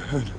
ahead.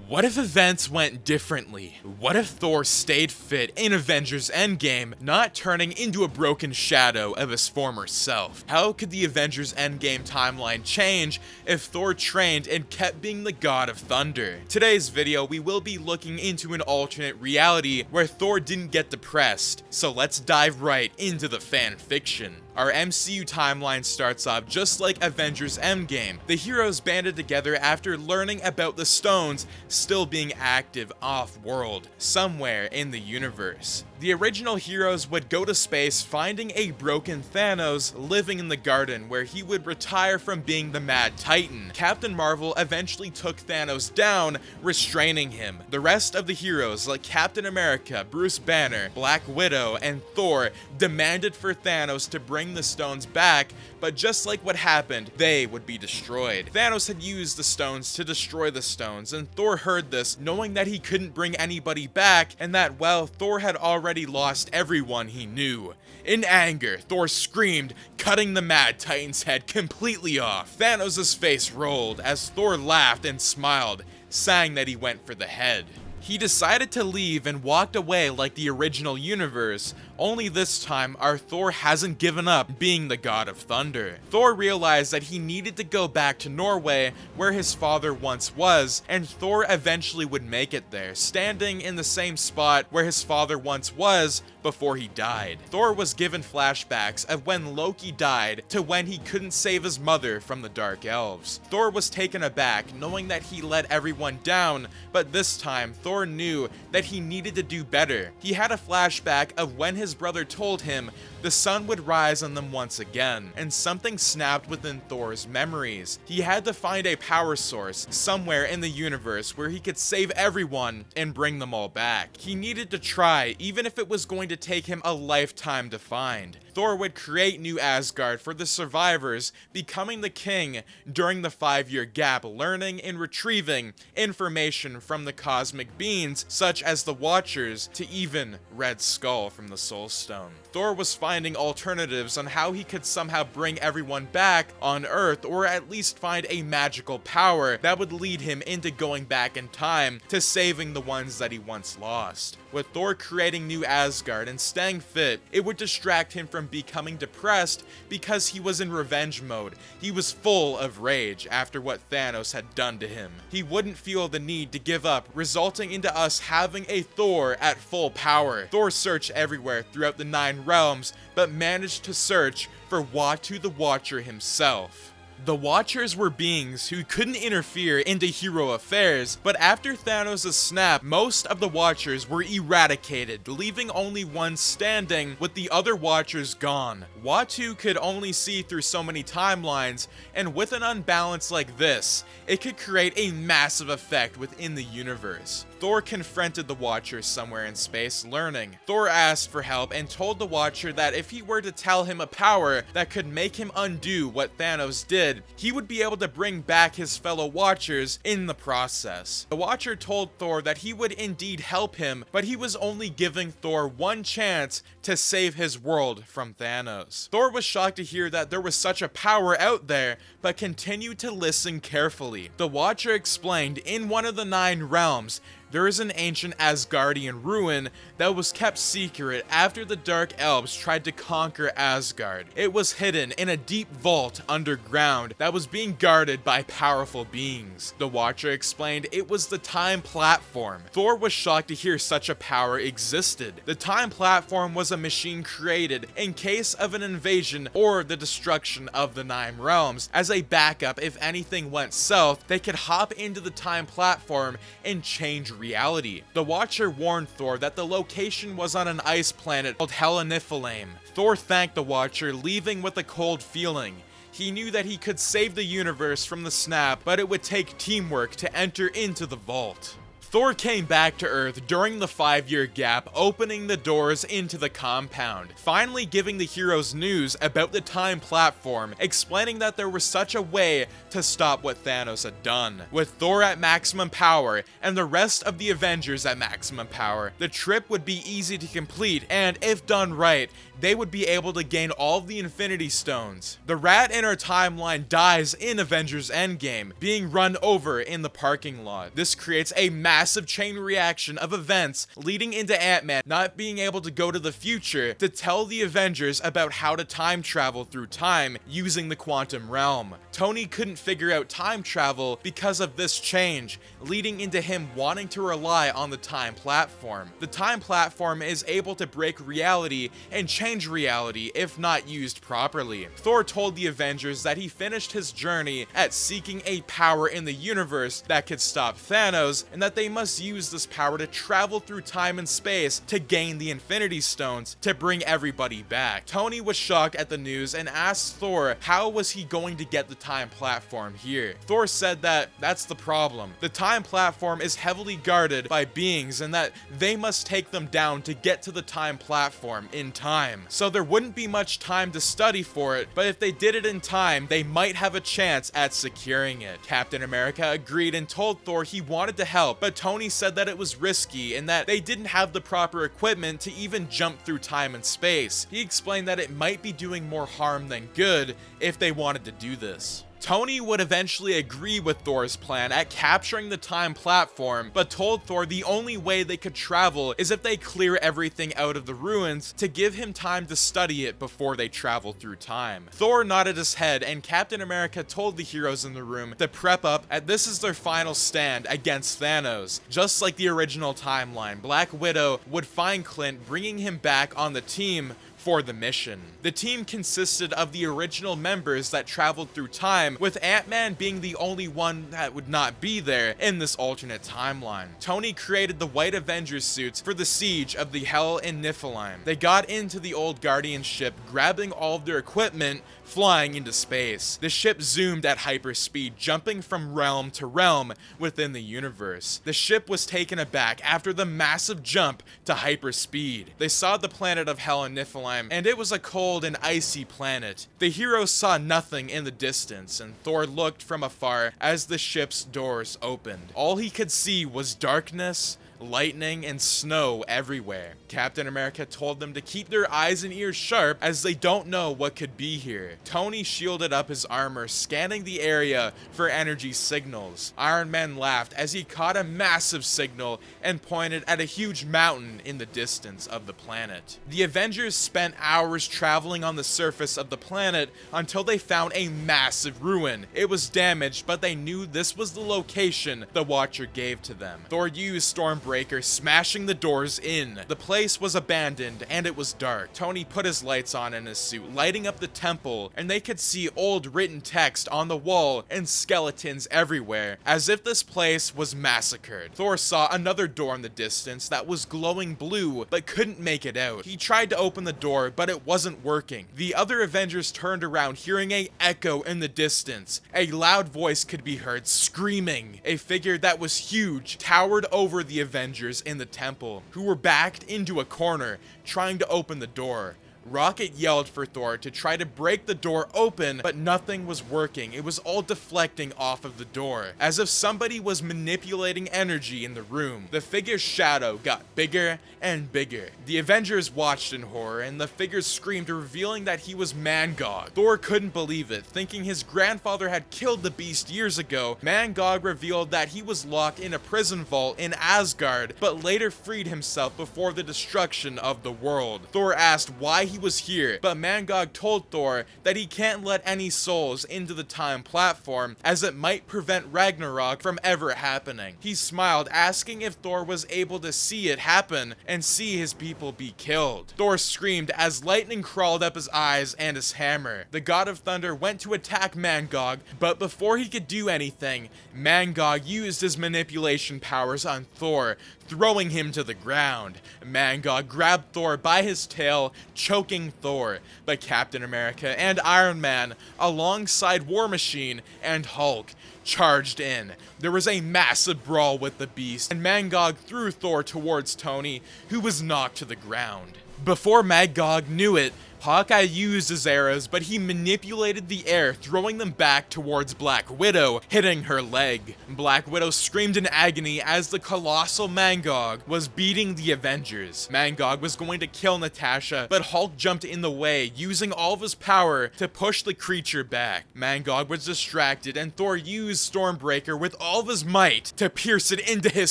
What if events went differently? What if Thor stayed fit in Avengers Endgame, not turning into a broken shadow of his former self? How could the Avengers Endgame timeline change if Thor trained and kept being the god of thunder? Today's video, we will be looking into an alternate reality where Thor didn't get depressed, so let's dive right into the fan fiction. Our MCU timeline starts off just like Avengers Endgame. The heroes banded together after learning about the stones still being active off-world, somewhere in the universe. The original heroes would go to space, finding a broken Thanos living in the garden where he would retire from being the Mad Titan. Captain Marvel eventually took Thanos down, restraining him. The rest of the heroes like Captain America, Bruce Banner, Black Widow, and Thor demanded for Thanos to bring the stones back, but just like what happened, they would be destroyed. Thanos had used the stones to destroy the stones, and Thor heard this, knowing that he couldn't bring anybody back, and that, well, Thor had already lost everyone he knew. In anger, Thor screamed, cutting the Mad Titan's head completely off. Thanos' face rolled as Thor laughed and smiled, saying that he went for the head. He decided to leave and walked away like the original universe, only this time our Thor hasn't given up being the god of thunder. Thor realized that he needed to go back to Norway where his father once was, and Thor eventually would make it there, standing in the same spot where his father once was before he died. Thor was given flashbacks of when Loki died to when he couldn't save his mother from the Dark Elves. Thor was taken aback knowing that he let everyone down, but this time Thor knew that he needed to do better. He had a flashback of when his brother told him the sun would rise on them once again, and something snapped within Thor's memories. He had to find a power source somewhere in the universe where he could save everyone and bring them all back. He needed to try, even if it was going to take him a lifetime to find. Thor would create New Asgard for the survivors, becoming the king during the 5-year gap, learning and retrieving information from the cosmic beings such as the Watchers to even Red Skull from the Soul Stone. Thor was finding alternatives on how he could somehow bring everyone back on Earth, or at least find a magical power that would lead him into going back in time to saving the ones that he once lost. With Thor creating New Asgard and staying fit, it would distract him from becoming depressed because he was in revenge mode. He was full of rage after what Thanos had done to him. He wouldn't feel the need to give up, resulting into us having a Thor at full power. Thor searched everywhere throughout the 9 realms, but managed to search for Watu the Watcher himself. The Watchers were beings who couldn't interfere into hero affairs, but after Thanos' snap, most of the Watchers were eradicated, leaving only one standing with the other Watchers gone. Watu could only see through so many timelines, and with an unbalance like this, it could create a massive effect within the universe. Thor confronted the Watcher somewhere in space, learning. Thor asked for help and told the Watcher that if he were to tell him a power that could make him undo what Thanos did, he would be able to bring back his fellow Watchers in the process. The Watcher told Thor that he would indeed help him, but he was only giving Thor one chance to save his world from Thanos. Thor was shocked to hear that there was such a power out there, but continued to listen carefully. The Watcher explained in one of the 9 realms, there is an ancient Asgardian ruin that was kept secret after the Dark Elves tried to conquer Asgard. It was hidden in a deep vault underground that was being guarded by powerful beings. The Watcher explained it was the Time Platform. Thor was shocked to hear such a power existed. The Time Platform was a machine created in case of an invasion or the destruction of the 9 realms. As a backup, if anything went south, they could hop into the Time Platform and change reality. The Watcher warned Thor that the location was on an ice planet called Heleniphilame. Thor thanked the Watcher, leaving with a cold feeling. He knew that he could save the universe from the snap, but it would take teamwork to enter into the vault. Thor came back to Earth during the 5-year gap, opening the doors into the compound, finally giving the heroes news about the time platform, explaining that there was such a way to stop what Thanos had done. With Thor at maximum power and the rest of the Avengers at maximum power, the trip would be easy to complete, and if done right, they would be able to gain all of the Infinity Stones. The rat in our timeline dies in Avengers Endgame, being run over in the parking lot. This creates a massive chain reaction of events leading into Ant-Man not being able to go to the future to tell the Avengers about how to time travel through time using the quantum realm. Tony couldn't figure out time travel because of this change, leading into him wanting to rely on the time platform. The time platform is able to break reality and change reality if not used properly. Thor told the Avengers that he finished his journey at seeking a power in the universe that could stop Thanos, and that they must use this power to travel through time and space to gain the Infinity Stones to bring everybody back. Tony was shocked at the news and asked Thor how was he going to get the time platform here. Thor said that that's the problem. The time platform is heavily guarded by beings and that they must take them down to get to the time platform in time. So there wouldn't be much time to study for it, but if they did it in time, they might have a chance at securing it. Captain America agreed and told Thor he wanted to help, but Tony said that it was risky and that they didn't have the proper equipment to even jump through time and space. He explained that it might be doing more harm than good if they wanted to do this. Tony would eventually agree with Thor's plan at capturing the time platform, but told Thor the only way they could travel is if they clear everything out of the ruins to give him time to study it before they travel through time. Thor nodded his head, and Captain America told the heroes in the room to prep up, as this is their final stand against Thanos. Just like the original timeline, Black Widow would find Clint, bringing him back on the team for the mission. The team consisted of the original members that traveled through time, with Ant-Man being the only one that would not be there in this alternate timeline. Tony created the White Avengers suits for the siege of the Hell in Niflheim. They got into the old Guardian ship, grabbing all of their equipment, flying into space. The ship zoomed at hyperspeed, jumping from realm to realm within the universe. The ship was taken aback after the massive jump to hyperspeed. They saw the planet of Hell in Niflheim, and it was a cold and icy planet. The heroes saw nothing in the distance, and Thor looked from afar as the ship's doors opened. All he could see was darkness, lightning, and snow everywhere. Captain America told them to keep their eyes and ears sharp as they don't know what could be here. Tony shielded up his armor, scanning the area for energy signals. Iron Man laughed as he caught a massive signal and pointed at a huge mountain in the distance of the planet. The Avengers spent hours traveling on the surface of the planet until they found a massive ruin. It was damaged, but they knew this was the location the Watcher gave to them. Thor used Stormbreaker, smashing the doors in. The place was abandoned and it was dark. Tony put his lights on in his suit, lighting up the temple, and they could see old written text on the wall and skeletons everywhere, as if this place was massacred. Thor saw another door in the distance that was glowing blue, but couldn't make it out. He tried to open the door, but it wasn't working. The other Avengers turned around, hearing an echo in the distance. A loud voice could be heard screaming. A figure that was huge towered over the Avengers in the temple, who were backed into a corner, trying to open the door. Rocket yelled for Thor to try to break the door open, but nothing was working. It was all deflecting off of the door, as if somebody was manipulating energy in the room. The figure's shadow got bigger and bigger. The Avengers watched in horror, and the figure screamed, revealing that he was Mangog. Thor couldn't believe it, thinking his grandfather had killed the beast years ago. Mangog revealed that he was locked in a prison vault in Asgard, but later freed himself before the destruction of the world. Thor asked why he was here, but Mangog told Thor that he can't let any souls into the time platform, as it might prevent Ragnarok from ever happening. He smiled, asking if Thor was able to see it happen and see his people be killed. Thor screamed as lightning crawled up his eyes and his hammer. The God of Thunder went to attack Mangog, but before he could do anything, Mangog used his manipulation powers on Thor, throwing him to the ground. Mangog grabbed Thor by his tail, choking choking Thor, but Captain America and Iron Man, alongside War Machine and Hulk, charged in. There was a massive brawl with the Beast, and Magog threw Thor towards Tony, who was knocked to the ground. Before Magog knew it, Hawkeye used his arrows, but he manipulated the air, throwing them back towards Black Widow, hitting her leg. Black Widow screamed in agony as the colossal Magog was beating the Avengers. Magog was going to kill Natasha, but Hulk jumped in the way, using all of his power to push the creature back. Magog was distracted, and Thor used Stormbreaker with all of his might to pierce it into his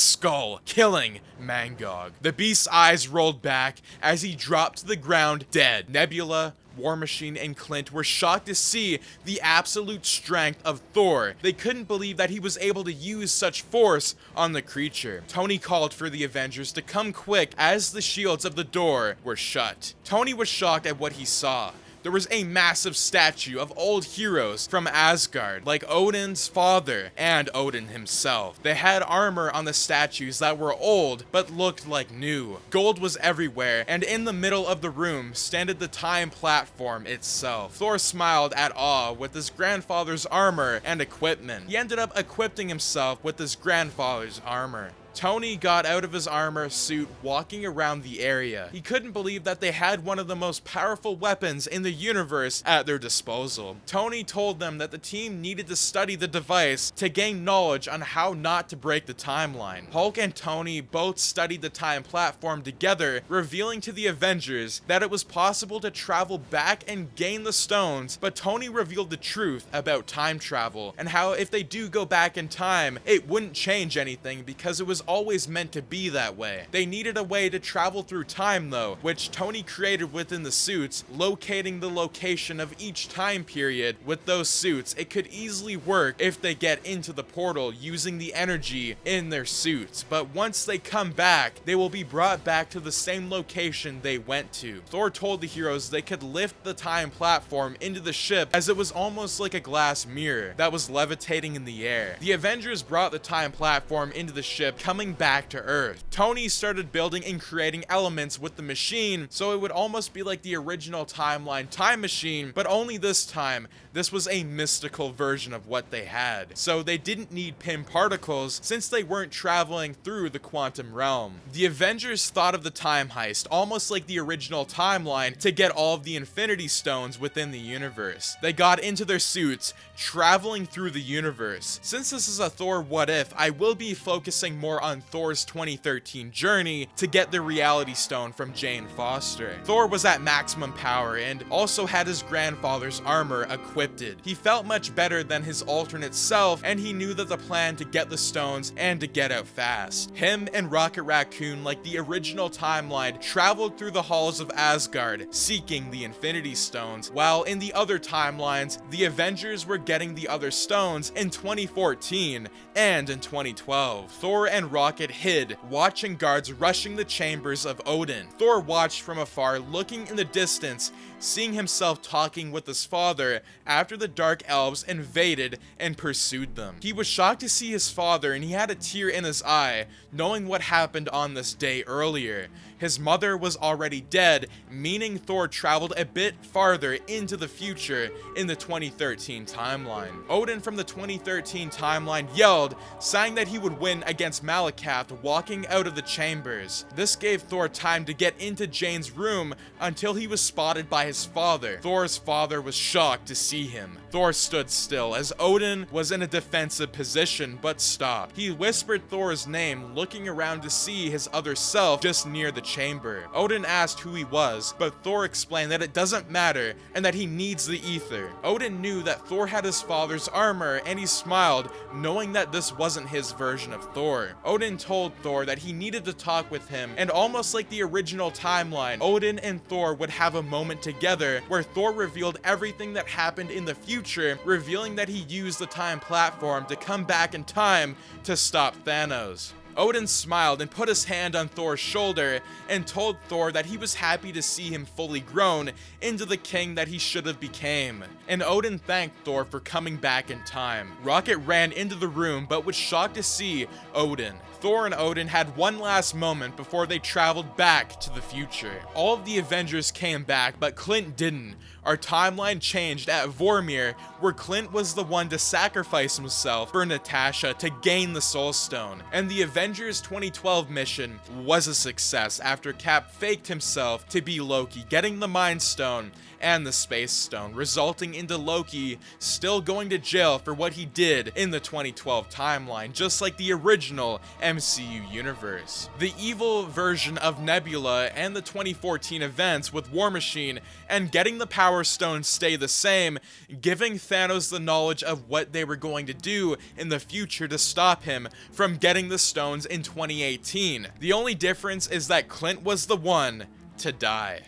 skull, killing Magog. The Beast's eyes rolled back as he dropped to the ground dead. Nebula, War Machine, and Clint were shocked to see the absolute strength of Thor. They couldn't believe that he was able to use such force on the creature. Tony called for the Avengers to come quick as the shields of the door were shut. Tony was shocked at what he saw. There was a massive statue of old heroes from Asgard, like Odin's father and Odin himself. They had armor on the statues that were old, but looked like new. Gold was everywhere, and in the middle of the room standed the time platform itself. Thor smiled at awe with his grandfather's armor and equipment. He ended up equipping himself with his grandfather's armor. Tony got out of his armor suit, walking around the area. He couldn't believe that they had one of the most powerful weapons in the universe at their disposal. Tony told them that the team needed to study the device to gain knowledge on how not to break the timeline. Hulk and Tony both studied the time platform together, revealing to the Avengers that it was possible to travel back and gain the stones, but Tony revealed the truth about time travel and how if they do go back in time, it wouldn't change anything because it was always meant to be that way. They needed a way to travel through time though, which Tony created within the suits, locating the location of each time period with those suits. It could easily work if they get into the portal using the energy in their suits, but once they come back, they will be brought back to the same location they went to. Thor told the heroes they could lift the time platform into the ship as it was almost like a glass mirror that was levitating in the air. The Avengers brought the time platform into the ship, coming back to Earth. Tony started building and creating elements with the machine, so it would almost be like the original timeline time machine, but only this time, this was a mystical version of what they had. So they didn't need Pym particles since they weren't traveling through the quantum realm. The Avengers thought of the time heist almost like the original timeline to get all of the Infinity Stones within the universe. They got into their suits, traveling through the universe. Since this is a Thor What If, I will be focusing more on Thor's 2013 journey to get the Reality Stone from Jane Foster. Thor was at maximum power and also had his grandfather's armor equipped. He felt much better than his alternate self, and he knew that the plan to get the stones and to get out fast. Him and Rocket Raccoon, like the original timeline, traveled through the halls of Asgard seeking the Infinity Stones, while in the other timelines, the Avengers were getting the other stones in 2014 and in 2012. Thor and Rocket hid, watching guards rushing the chambers of Odin. Thor watched from afar, looking in the distance, seeing himself talking with his father after the Dark Elves invaded and pursued them. He was shocked to see his father, and he had a tear in his eye, knowing what happened on this day earlier. His mother was already dead, meaning Thor traveled a bit farther into the future in the 2013 timeline. Odin from the 2013 timeline yelled, saying that he would win against Malekath walking out of the chambers. This gave Thor time to get into Jane's room until he was spotted by his father. Thor's father was shocked to see him. Thor stood still as Odin was in a defensive position but stopped. He whispered Thor's name, looking around to see his other self just near the chamber. Odin asked who he was, but Thor explained that it doesn't matter and that he needs the ether. Odin knew that Thor had his father's armor and he smiled, knowing that this wasn't his version of Thor. Odin told Thor that he needed to talk with him, and almost like the original timeline, Odin and Thor would have a moment together where Thor revealed everything that happened in the future, revealing that he used the time platform to come back in time to stop Thanos. Odin smiled and put his hand on Thor's shoulder and told Thor that he was happy to see him fully grown into the king that he should have became. And Odin thanked Thor for coming back in time. Rocket ran into the room but was shocked to see Odin. Thor and Odin had one last moment before they traveled back to the future. All of the Avengers came back, but Clint didn't. Our timeline changed at Vormir, where Clint was the one to sacrifice himself for Natasha to gain the Soul Stone. And the Avengers 2012 mission was a success after Cap faked himself to be Loki, getting the Mind Stone and the Space Stone, resulting into Loki still going to jail for what he did in the 2012 timeline, just like the original MCU universe. The evil version of Nebula and the 2014 events with War Machine and getting the Power Stone stay the same, giving Thanos the knowledge of what they were going to do in the future to stop him from getting the stones in 2018. The only difference is that Clint was the one to die.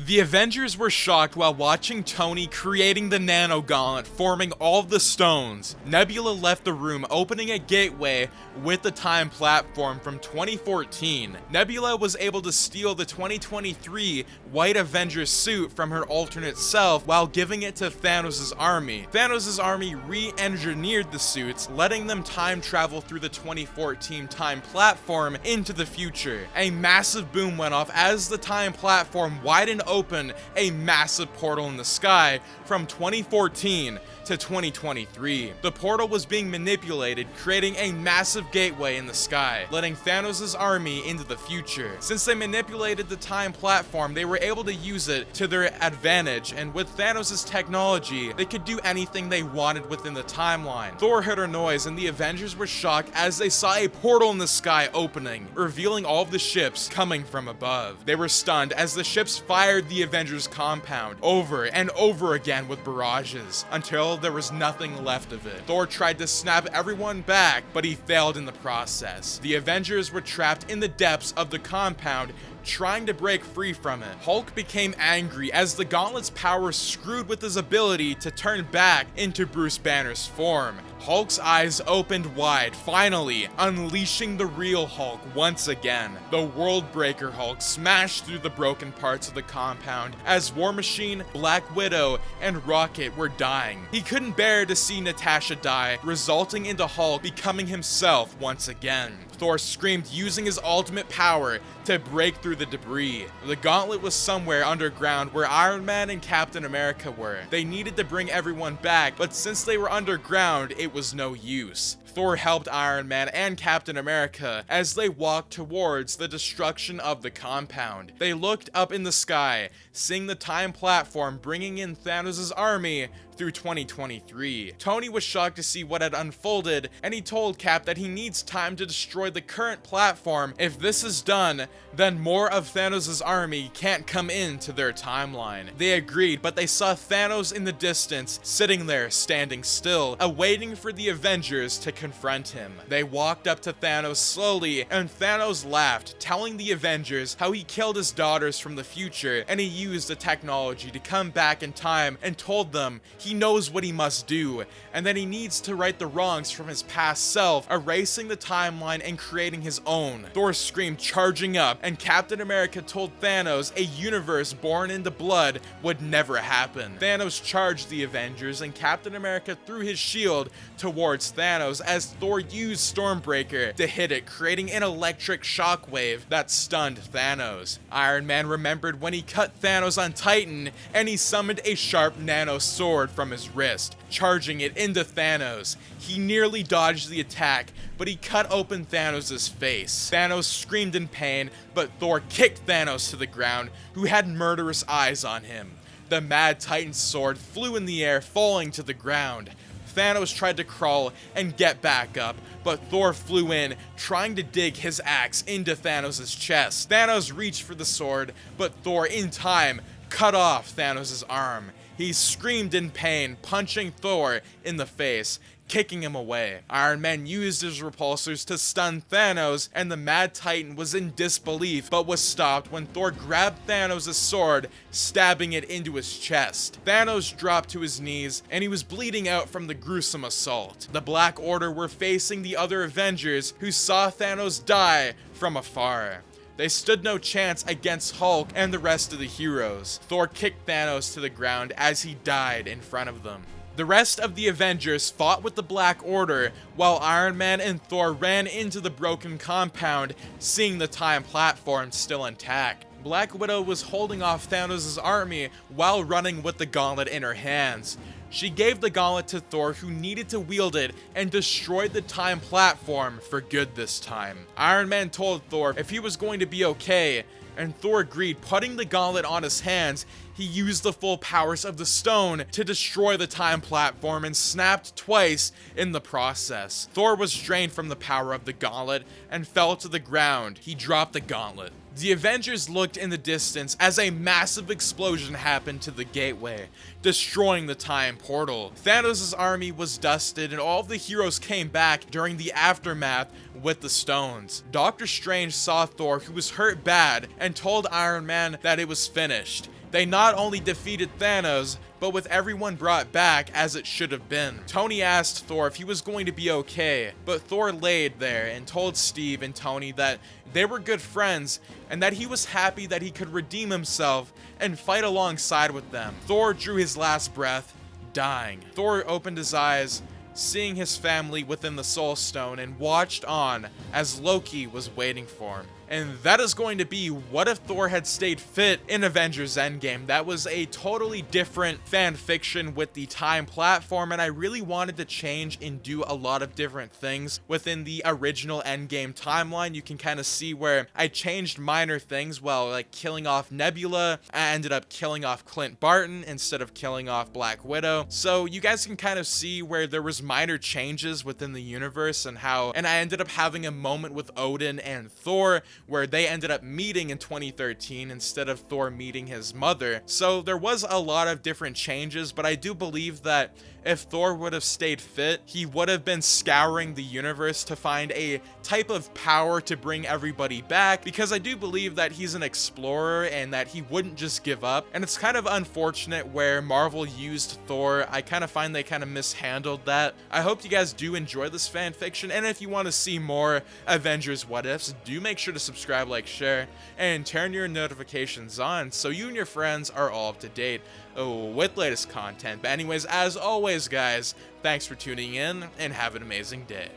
The Avengers were shocked while watching Tony creating the Nano Gauntlet, forming all of the stones. Nebula left the room, opening a gateway with the time platform from 2014. Nebula was able to steal the 2023 White Avenger suit from her alternate self while giving it to Thanos' army. Thanos' army re-engineered the suits, letting them time travel through the 2014 time platform into the future. A massive boom went off as the time platform widened open a massive portal in the sky from 2014 to 2023. The portal was being manipulated, creating a massive gateway in the sky, letting Thanos' army into the future. Since they manipulated the time platform, they were able to use it to their advantage, and with Thanos' technology, they could do anything they wanted within the timeline. Thor heard a noise, and the Avengers were shocked as they saw a portal in the sky opening, revealing all of the ships coming from above. They were stunned as the ships fired the Avengers compound over and over again with barrages, until there was nothing left of it. Thor tried to snap everyone back, but he failed in the process. The Avengers were trapped in the depths of the compound, trying to break free from it. Hulk became angry as the Gauntlet's power screwed with his ability to turn back into Bruce Banner's form. Hulk's eyes opened wide, finally unleashing the real Hulk once again. The World Breaker Hulk smashed through the broken parts of the compound as War Machine, Black Widow, and Rocket were dying. He couldn't bear to see Natasha die, resulting into Hulk becoming himself once again. Thor screamed, using his ultimate power to break through the debris. The gauntlet was somewhere underground where Iron Man and Captain America were. They needed to bring everyone back, but since they were underground, it was no use. Thor helped Iron Man and Captain America as they walked towards the destruction of the compound. They looked up in the sky, seeing the time platform bringing in Thanos' army through 2023. Tony was shocked to see what had unfolded, and he told Cap that he needs time to destroy the current platform. If this is done, then more of Thanos' army can't come into their timeline. They agreed, but they saw Thanos in the distance, sitting there, standing still, awaiting for the Avengers to confront him. They walked up to Thanos slowly, and Thanos laughed, telling the Avengers how he killed his daughters from the future, and he used the technology to come back in time, and told them he knows what he must do, and that he needs to right the wrongs from his past self, erasing the timeline and creating his own. Thor screamed, charging up, and Captain America told Thanos a universe born into blood would never happen. Thanos charged the Avengers, and Captain America threw his shield towards Thanos as Thor used Stormbreaker to hit it, creating an electric shockwave that stunned Thanos. Iron Man remembered when he cut Thanos on Titan, and he summoned a sharp nano sword from his wrist, charging it into Thanos. He nearly dodged the attack, but he cut open Thanos' face. Thanos screamed in pain, but Thor kicked Thanos to the ground, who had murderous eyes on him. The Mad Titan's sword flew in the air, falling to the ground. Thanos tried to crawl and get back up, but Thor flew in, trying to dig his axe into Thanos' chest. Thanos reached for the sword, but Thor, in time, cut off Thanos' arm. He screamed in pain, punching Thor in the face. kicking him away. Iron Man used his repulsors to stun Thanos, and the Mad Titan was in disbelief, but was stopped when Thor grabbed Thanos' sword, stabbing it into his chest. Thanos dropped to his knees, and he was bleeding out from the gruesome assault. The Black Order were facing the other Avengers, who saw Thanos die from afar. They stood no chance against Hulk and the rest of the heroes. Thor kicked Thanos to the ground as he died in front of them. The rest of the Avengers fought with the Black Order, while Iron Man and Thor ran into the broken compound, seeing the time platform still intact. Black Widow was holding off Thanos' army while running with the gauntlet in her hands. She gave the gauntlet to Thor, who needed to wield it, and destroyed the time platform for good this time. Iron Man told Thor if he was going to be okay, and Thor agreed. Putting the gauntlet on his hands, he used the full powers of the stone to destroy the time platform and snapped twice in the process. Thor was drained from the power of the gauntlet and fell to the ground. He dropped the gauntlet. The Avengers looked in the distance as a massive explosion happened to the gateway, destroying the time portal. Thanos' army was dusted, and all of the heroes came back during the aftermath with the stones. Doctor Strange saw Thor, who was hurt bad, and told Iron Man that it was finished. They not only defeated Thanos, but with everyone brought back as it should have been. Tony asked Thor if he was going to be okay, but Thor laid there and told Steve and Tony that they were good friends and that he was happy that he could redeem himself and fight alongside with them. Thor drew his last breath, dying. Thor opened his eyes, seeing his family within the Soul Stone, and watched on as Loki was waiting for him. And that is going to be What If Thor Had Stayed Fit in Avengers Endgame. That was a totally different fan fiction with the time platform, and I really wanted to change and do a lot of different things within the original Endgame timeline. You can kind of see where I changed minor things, well, like killing off Nebula. I ended up killing off Clint Barton instead of killing off Black Widow. So you guys can kind of see where there was minor changes within the universe and I ended up having a moment with Odin and Thor, where they ended up meeting in 2013 instead of Thor meeting his mother. So there was a lot of different changes, but I do believe that if Thor would have stayed fit, he would have been scouring the universe to find a type of power to bring everybody back, because I do believe that he's an explorer and that he wouldn't just give up. And it's kind of unfortunate where Marvel used Thor. I kind of find they kind of mishandled that. I hope you guys do enjoy this fan fiction, and if you want to see more Avengers What Ifs, do make sure to subscribe, like, share, and turn your notifications on so you and your friends are all up to date with latest content. But anyways, as always, guys, thanks for tuning in and have an amazing day.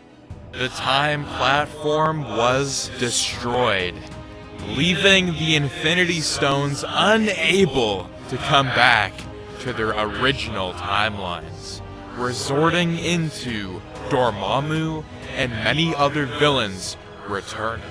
The time platform was destroyed, leaving the Infinity Stones unable to come back to their original timelines, resorting into Dormammu and many other villains returning.